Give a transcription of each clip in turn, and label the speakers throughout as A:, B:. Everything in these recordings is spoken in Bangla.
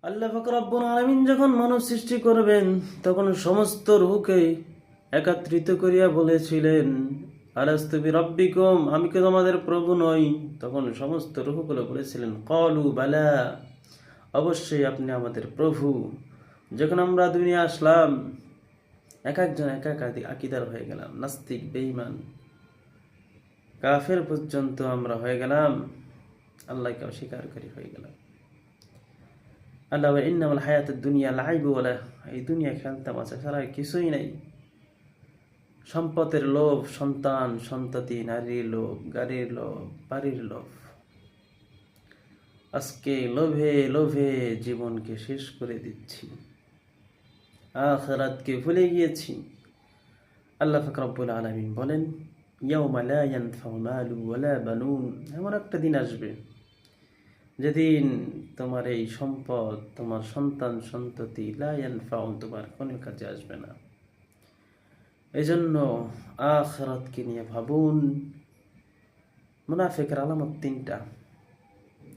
A: আল্লাহ পাক রব্বুল আলামিন যখন মানব সৃষ্টি করবেন তখন সমস্ত রূহকে একত্রিত করিয়া বলেছিলেন, আলাস্তু বিরাব্বিকুম, আমি কি তোমাদের প্রভু নই? তখন সমস্ত রূহগুলো বলেছিলেন, ক্বালু বালা, অবশ্যই আপনি আমাদের প্রভু। যখন আমরা দুনিয়া আসলাম, এক একজন এক এক আকীদার হয়ে গেলাম, নাস্তিক, বেঈমান, কাফের পর্যন্ত আমরা হয়ে গেলাম, আল্লাহকে অস্বীকারী হয়ে গেলাম। আল্লাহ ইন্নামাল হায়াতুদ দুনিয়া লাইবু ওয়া লাহব, এই দুনিয়া খেলতামাশা ছাড়া কিছুই নাই। সম্পদের লোভ, সন্তান সন্ততি, নারীর লোভ, গাড়ির লোভ, বাড়ির লোভ। আজকে লোভে লোভে জীবনকে শেষ করে দিচ্ছি, আখিরাতকে ভুলে গিয়েছি। আল্লাহ পাক রব্বুল আলামিন বলেন, ইয়াউমা লা ইয়ানফাউ মালু ওয়ালা বানুন, এমন একটা দিন আসবে যেদিন তোমার এই সম্পদ, তোমার সন্তান সন্ততি লা ইয়ানফাউ, তোমার কোনো কাজে আসবে না। এই জন্য আখিরাতকে নিয়ে ভাবুন। মুনাফিকের আলামত তিনটা: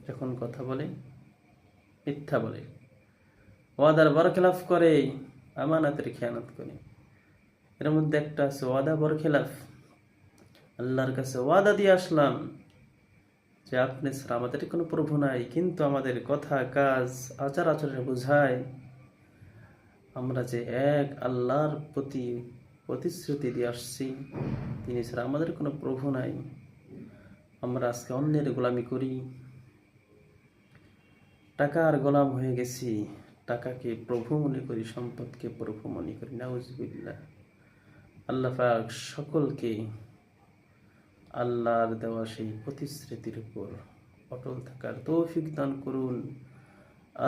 A: যখন কথা বলে মিথ্যা বলে, ওয়াদার বরখেলাফ করে, আমানাতের খেয়ানত করে। এর মধ্যে একটা আছে ওয়াদা বরখেলাফ। আল্লাহর কাছে ওয়াদা দিয়ে আসলাম যে আপনি ছাড়া আমাদের কোনো প্রভু নাই, কিন্তু আমাদের কথা, কাজ, আচার আচরণে বোঝায় আমরা যে এক আল্লাহর প্রতি প্রতিশ্রুতি দিয়ে আসছি, তিনি ছাড়া আমাদের কোনো প্রভু নাই। আমরা আজকে অন্যের গোলামি করি, টাকার গোলাম হয়ে গেছি, টাকাকে প্রভু মনে করি, সম্পদকে প্রভু মনে করি। নাউজুবিল্লাহ। আল্লাহ পাক সকলকে আল্লাহর দেওয়া সেই প্রতিশ্রুতির উপর অটল থাকার তৌফিক দান করুন।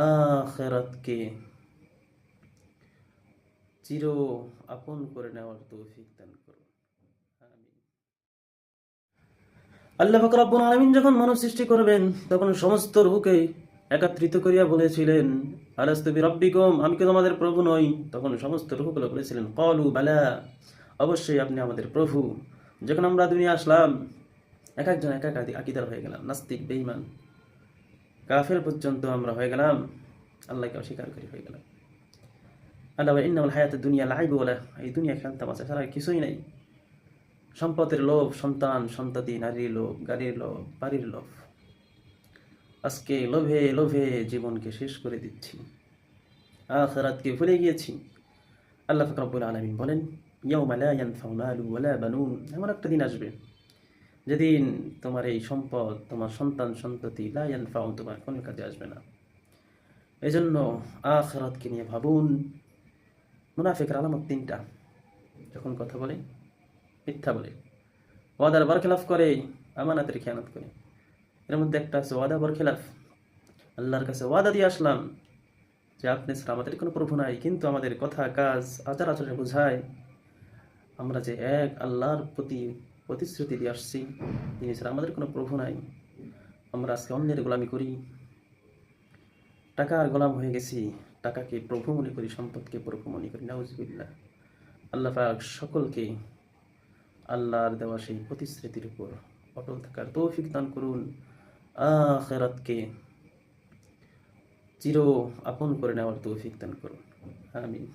A: আখিরাতকে চির আপন করে নেওয়ার তৌফিক দান করুন। আমিন। আল্লাহ পাক রব্বুল আলামিন যখন মানব সৃষ্টি করবেন তখন সমস্ত রূহকে একত্রিত করিয়া বলেছিলেন, আলাস্তু বিরাব্বিকুম, আমি কি তোমাদের প্রভু নই? তখন সমস্ত রূহগুলো বলেছিলেন, ক্বালু বালা, অবশ্যই আপনি আমাদের প্রভু। যখন আমরা দুনিয়া আসলাম, এক একজন এক এক আকীদার হয়ে গেলাম, নাস্তিক, বেঈমান, কাফের পর্যন্ত আমরা হয়ে গেলাম, আল্লাহকে অস্বীকারী হয়ে গেলাম। আল্লাহ ইন্নামাল হায়াতুদ দুনিয়া লাইবু ওয়া লাহব, এই দুনিয়া খেলতামাশা ছাড়া কিছুই নাই। সম্পদের লোভ, সন্তান সন্ততি, নারীর লোভ, গাড়ির লোভ, বাড়ির লোভ। আজকে লোভে লোভে জীবনকে শেষ করে দিচ্ছি, আখিরাতকে ভুলে গিয়েছি। আল্লাহ পাক রব্বুল আলামিন বলেন, ইয়াউমা লা ইয়ানফাউ মালু ওয়ালা বানুন, এমন একটা দিন আসবে যেদিন তোমার এই সম্পদ, তোমার সন্তান সন্ততি লা ইয়ানফাউ, তোমার কোনো কাজে আসবে না। এই জন্য আখিরাতকে নিয়ে ভাবুন। মুনাফিকের আলামত তিনটা: যখন কথা বলে মিথ্যা বলে, ওয়াদার বরখেলাফ করে, আমানাতের খেয়ানত করে। এর মধ্যে একটা আছে ওয়াদা বরখেলাফ। আল্লাহর কাছে ওয়াদা দিয়ে আসলাম যে আপনি ছাড়া আমাদের কোনো প্রভু নাই, কিন্তু আমাদের কথা, কাজ, আচার আচরণে বোঝায় আমরা যে এক আল্লাহর প্রতি প্রতিশ্রুতি দিয়ে আসছি, তিনি ছাড়া আমাদের কোনো প্রভু নাই। আমরা আজকে অন্যের গোলামি করি, টাকার গোলাম হয়ে গেছি, টাকাকে প্রভু মনে করি, সম্পদকে প্রভু মনে করি। নাউজুবিল্লাহ। আল্লাহ পাক সকলকে আল্লাহর দেওয়া সেই প্রতিশ্রুতির উপর অটল থাকার তৌফিক দান করুন। আখিরাতকে চির আপন করে নেওয়ার তৌফিক দান করুন। আমিন।